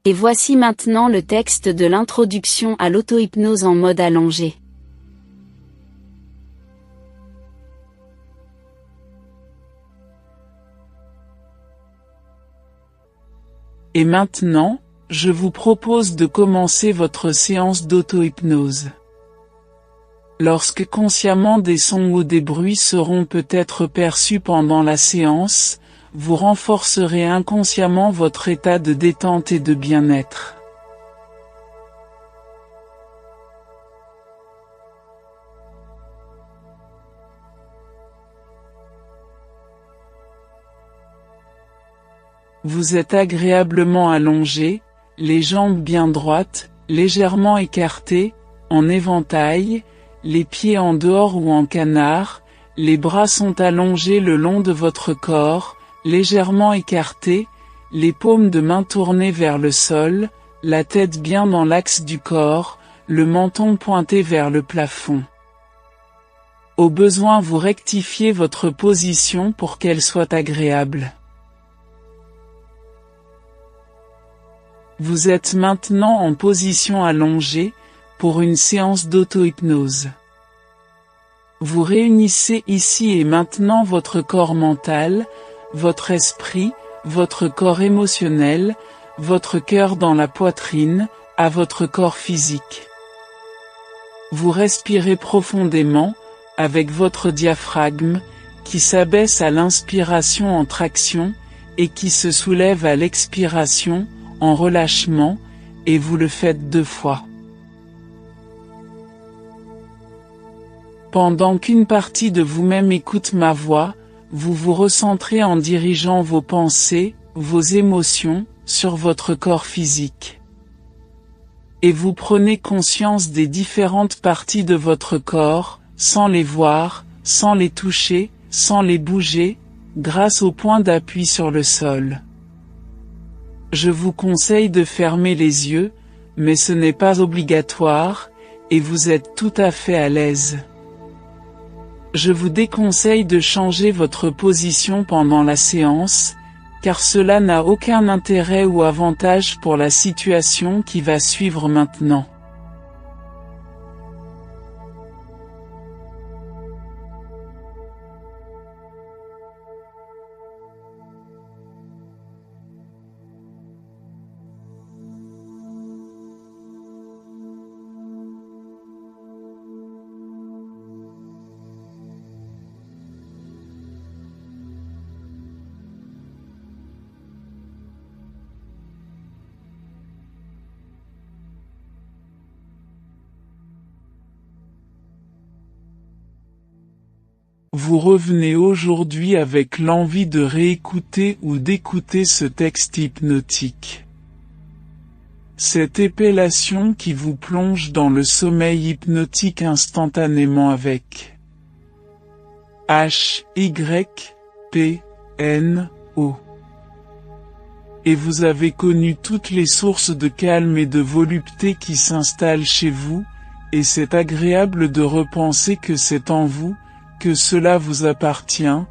Et voici maintenant le texte de l'introduction à l'auto-hypnose en mode allongé. Et maintenant, je vous propose de commencer votre séance d'auto-hypnose. Lorsque consciemment des sons ou des bruits seront peut-être perçus pendant la séance, vous renforcerez inconsciemment votre état de détente et de bien-être. Vous êtes agréablement allongé, les jambes bien droites, légèrement écartées, en éventail, les pieds en dehors ou en canard, les bras sont allongés le long de votre corps, légèrement écartés, les paumes de main tournées vers le sol, la tête bien dans l'axe du corps, le menton pointé vers le plafond. Au besoin vous rectifiez votre position pour qu'elle soit agréable. Vous êtes maintenant en position allongée, pour une séance d'auto-hypnose. Vous réunissez ici et maintenant votre corps mental, votre esprit, votre corps émotionnel, votre cœur dans la poitrine, à votre corps physique. Vous respirez profondément, avec votre diaphragme, qui s'abaisse à l'inspiration en traction, et qui se soulève à l'expiration, en relâchement, et vous le faites 2 fois. Pendant qu'une partie de vous-même écoute ma voix, vous vous recentrez en dirigeant vos pensées, vos émotions, sur votre corps physique. Et vous prenez conscience des différentes parties de votre corps, sans les voir, sans les toucher, sans les bouger, grâce au point d'appui sur le sol. Je vous conseille de fermer les yeux, mais ce n'est pas obligatoire, et vous êtes tout à fait à l'aise. Je vous déconseille de changer votre position pendant la séance, car cela n'a aucun intérêt ou avantage pour la situation qui va suivre maintenant. Vous revenez aujourd'hui avec l'envie de réécouter ou d'écouter ce texte hypnotique. Cette épellation qui vous plonge dans le sommeil hypnotique instantanément avec H-Y-P-N-O. Et vous avez connu toutes les sources de calme et de volupté qui s'installent chez vous, et c'est agréable de repenser que c'est en vous, que cela vous appartient,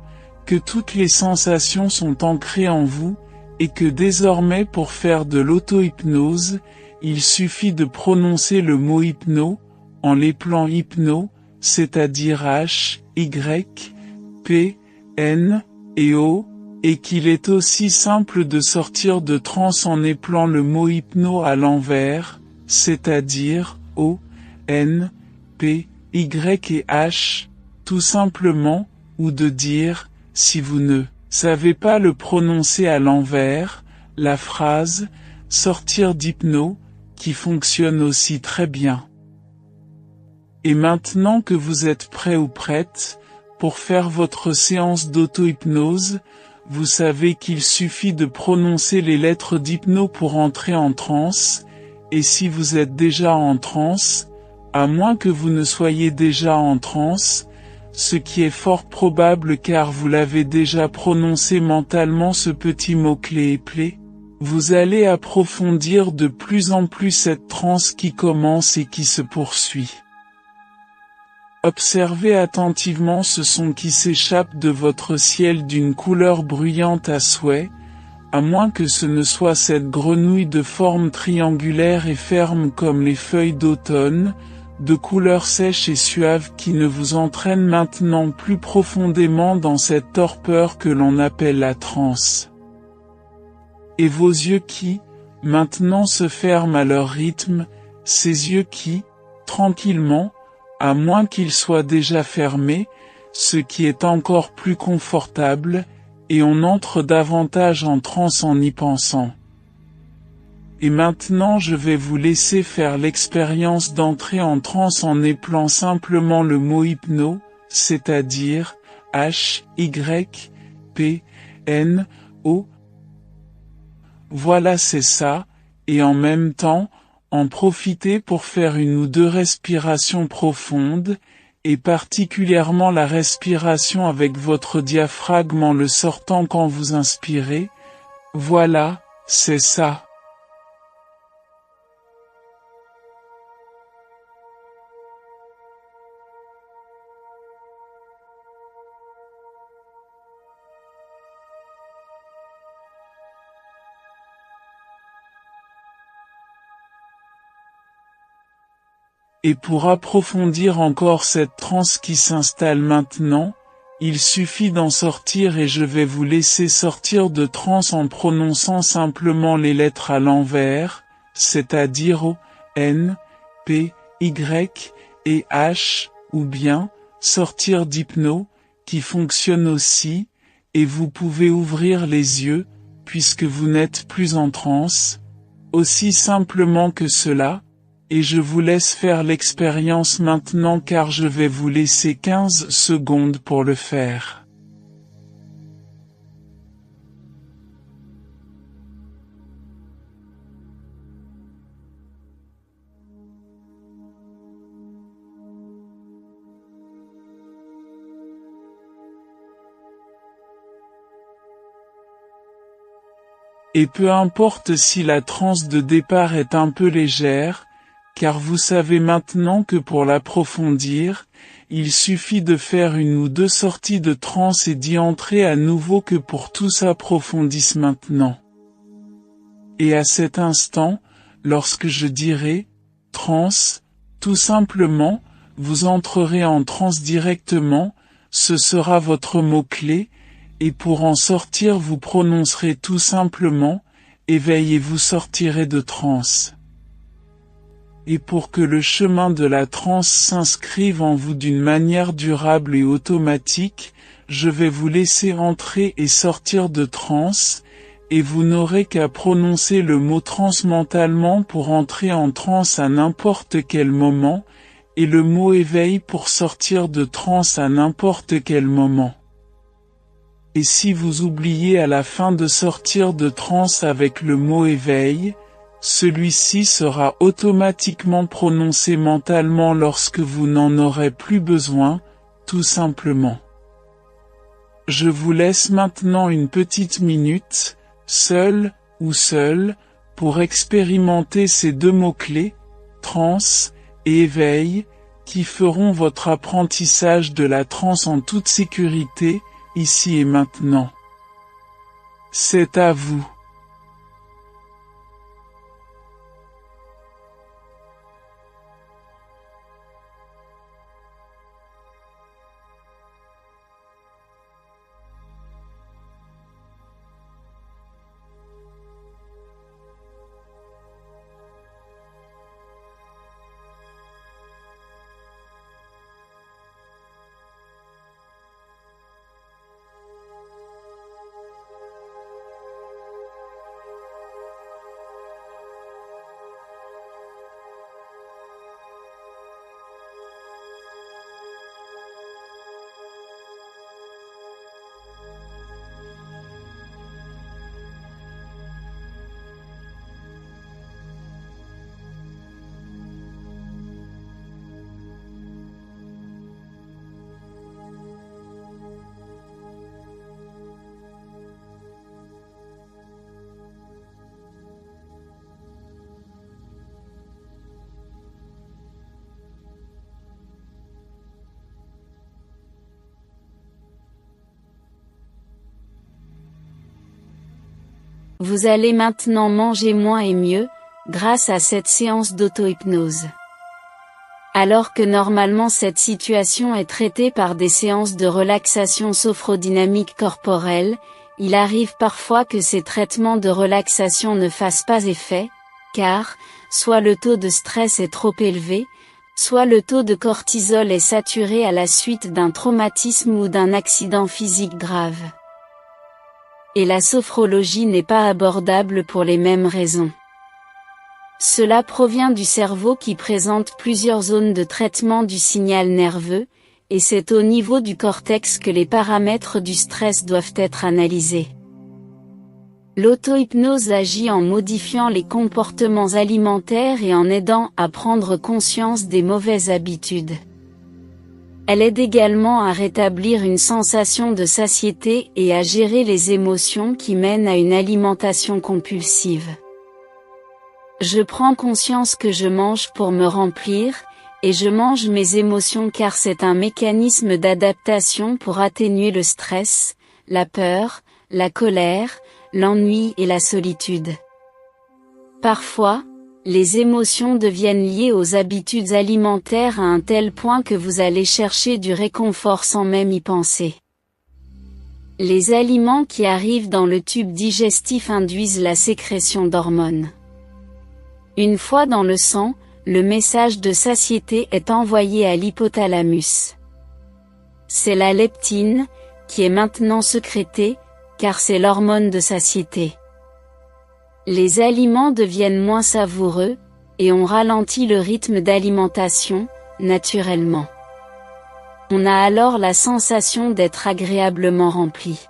que toutes les sensations sont ancrées en vous, et que désormais pour faire de l'auto-hypnose, il suffit de prononcer le mot hypno, en l'épelant hypno, c'est-à-dire H, Y, P, N, et O, et qu'il est aussi simple de sortir de transe en épelant le mot hypno à l'envers, c'est-à-dire O, N, P, Y et H, tout simplement, ou de dire, si vous ne savez pas le prononcer à l'envers, la phrase « sortir d'hypno » qui fonctionne aussi très bien. Et maintenant que vous êtes prêt ou prête, pour faire votre séance d'auto-hypnose, vous savez qu'il suffit de prononcer les lettres d'hypno pour entrer en transe, et si vous êtes déjà en transe, à moins que vous ne soyez déjà en transe, ce qui est fort probable car vous l'avez déjà prononcé mentalement ce petit mot-clé éplé, vous allez approfondir de plus en plus cette transe qui commence et qui se poursuit. Observez attentivement ce son qui s'échappe de votre ciel d'une couleur bruyante à souhait, à moins que ce ne soit cette grenouille de forme triangulaire et ferme comme les feuilles d'automne, de couleur sèche et suave qui ne vous entraîne maintenant plus profondément dans cette torpeur que l'on appelle la transe. Et vos yeux qui, maintenant se ferment à leur rythme, ces yeux qui, tranquillement, à moins qu'ils soient déjà fermés, ce qui est encore plus confortable, et on entre davantage en transe en y pensant. Et maintenant je vais vous laisser faire l'expérience d'entrer en transe en épelant simplement le mot hypno, c'est-à-dire H-Y-P-N-O. Voilà c'est ça, et en même temps, en profiter pour faire une ou deux respirations profondes, et particulièrement la respiration avec votre diaphragme en le sortant quand vous inspirez. Voilà, c'est ça. Et pour approfondir encore cette transe qui s'installe maintenant, il suffit d'en sortir et je vais vous laisser sortir de transe en prononçant simplement les lettres à l'envers, c'est-à-dire O, N, P, Y et H, ou bien, sortir d'hypno, qui fonctionne aussi, et vous pouvez ouvrir les yeux, puisque vous n'êtes plus en transe, aussi simplement que cela. Et je vous laisse faire l'expérience maintenant car je vais vous laisser 15 secondes pour le faire. Et peu importe si la transe de départ est un peu légère, car vous savez maintenant que pour l'approfondir, il suffit de faire une ou deux sorties de transe et d'y entrer à nouveau que pour tout s'approfondisse maintenant. Et à cet instant, lorsque je dirai « transe », tout simplement, vous entrerez en transe directement, ce sera votre mot-clé, et pour en sortir vous prononcerez tout simplement « éveil » et vous sortirez de transe. Et pour que le chemin de la transe s'inscrive en vous d'une manière durable et automatique, je vais vous laisser entrer et sortir de transe, et vous n'aurez qu'à prononcer le mot transe mentalement pour entrer en transe à n'importe quel moment, et le mot éveil pour sortir de transe à n'importe quel moment. Et si vous oubliez à la fin de sortir de transe avec le mot éveil, celui-ci sera automatiquement prononcé mentalement lorsque vous n'en aurez plus besoin, tout simplement. Je vous laisse maintenant une petite minute, seul ou seul, pour expérimenter ces deux mots-clés, transe et éveil, qui feront votre apprentissage de la transe en toute sécurité, ici et maintenant. C'est à vous. Vous allez maintenant manger moins et mieux, grâce à cette séance d'auto-hypnose. Alors que normalement cette situation est traitée par des séances de relaxation sophodynamique corporelle, il arrive parfois que ces traitements de relaxation ne fassent pas effet, car, soit le taux de stress est trop élevé, soit le taux de cortisol est saturé à la suite d'un traumatisme ou d'un accident physique grave. Et la sophrologie n'est pas abordable pour les mêmes raisons. Cela provient du cerveau qui présente plusieurs zones de traitement du signal nerveux, et c'est au niveau du cortex que les paramètres du stress doivent être analysés. L'auto-hypnose agit en modifiant les comportements alimentaires et en aidant à prendre conscience des mauvaises habitudes. Elle aide également à rétablir une sensation de satiété et à gérer les émotions qui mènent à une alimentation compulsive. Je prends conscience que je mange pour me remplir, et je mange mes émotions car c'est un mécanisme d'adaptation pour atténuer le stress, la peur, la colère, l'ennui et la solitude. Parfois, les émotions deviennent liées aux habitudes alimentaires à un tel point que vous allez chercher du réconfort sans même y penser. Les aliments qui arrivent dans le tube digestif induisent la sécrétion d'hormones. Une fois dans le sang, le message de satiété est envoyé à l'hypothalamus. C'est la leptine, qui est maintenant sécrétée, car c'est l'hormone de satiété. Les aliments deviennent moins savoureux, et on ralentit le rythme d'alimentation, naturellement. On a alors la sensation d'être agréablement rempli.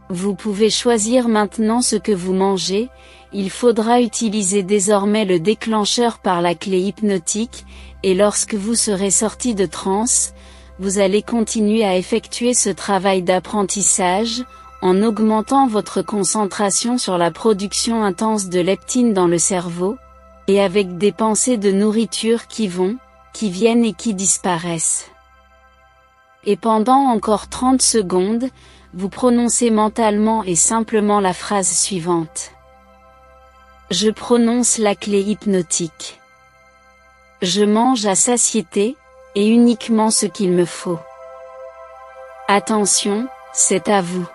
Vous pouvez choisir maintenant ce que vous mangez, il faudra utiliser désormais le déclencheur par la clé hypnotique, et lorsque vous serez sorti de transe, vous allez continuer à effectuer ce travail d'apprentissage, en augmentant votre concentration sur la production intense de leptine dans le cerveau, et avec des pensées de nourriture qui vont, qui viennent et qui disparaissent. Et pendant encore 30 secondes, vous prononcez mentalement et simplement la phrase suivante. Je prononce la clé hypnotique. Je mange à satiété, et uniquement ce qu'il me faut. Attention, c'est à vous.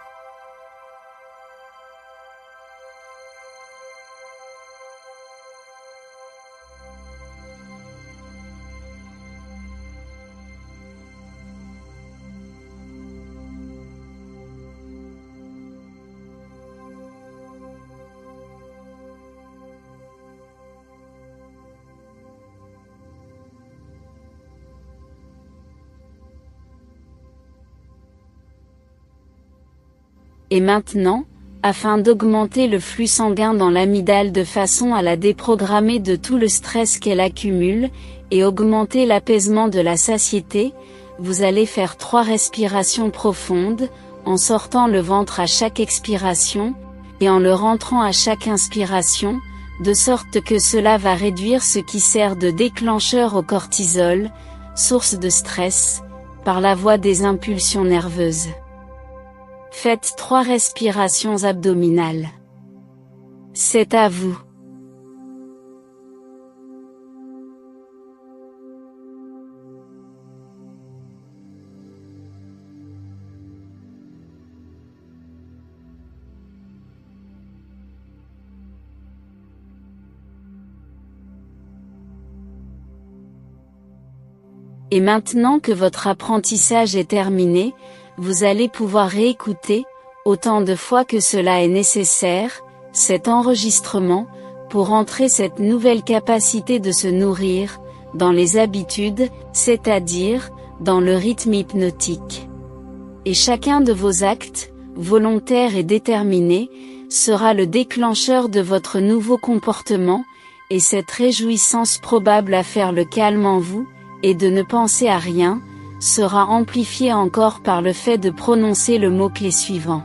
Et maintenant, afin d'augmenter le flux sanguin dans l'amygdale de façon à la déprogrammer de tout le stress qu'elle accumule, et augmenter l'apaisement de la satiété, vous allez faire 3 respirations profondes, en sortant le ventre à chaque expiration, et en le rentrant à chaque inspiration, de sorte que cela va réduire ce qui sert de déclencheur au cortisol, source de stress, par la voie des impulsions nerveuses. Faites 3 respirations abdominales. C'est à vous. Et maintenant que votre apprentissage est terminé, vous allez pouvoir réécouter, autant de fois que cela est nécessaire, cet enregistrement, pour entrer cette nouvelle capacité de se nourrir, dans les habitudes, c'est-à-dire, dans le rythme hypnotique. Et chacun de vos actes, volontaires et déterminés, sera le déclencheur de votre nouveau comportement, et cette réjouissance probable à faire le calme en vous, et de ne penser à rien, sera amplifiée encore par le fait de prononcer le mot-clé suivant.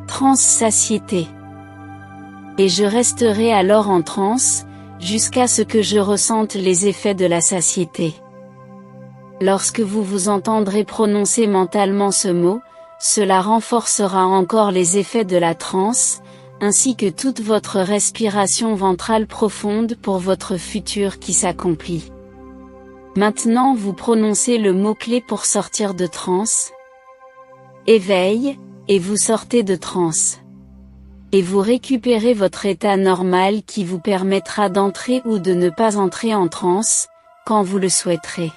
Transe-satiété. Et je resterai alors en transe, jusqu'à ce que je ressente les effets de la satiété. Lorsque vous vous entendrez prononcer mentalement ce mot, Cela renforcera encore les effets de la transe, ainsi que toute votre respiration ventrale profonde pour votre futur qui s'accomplit. Maintenant vous prononcez le mot-clé pour sortir de transe. Éveil, et vous sortez de transe. Et vous récupérez votre état normal qui vous permettra d'entrer ou de ne pas entrer en transe, quand vous le souhaiterez.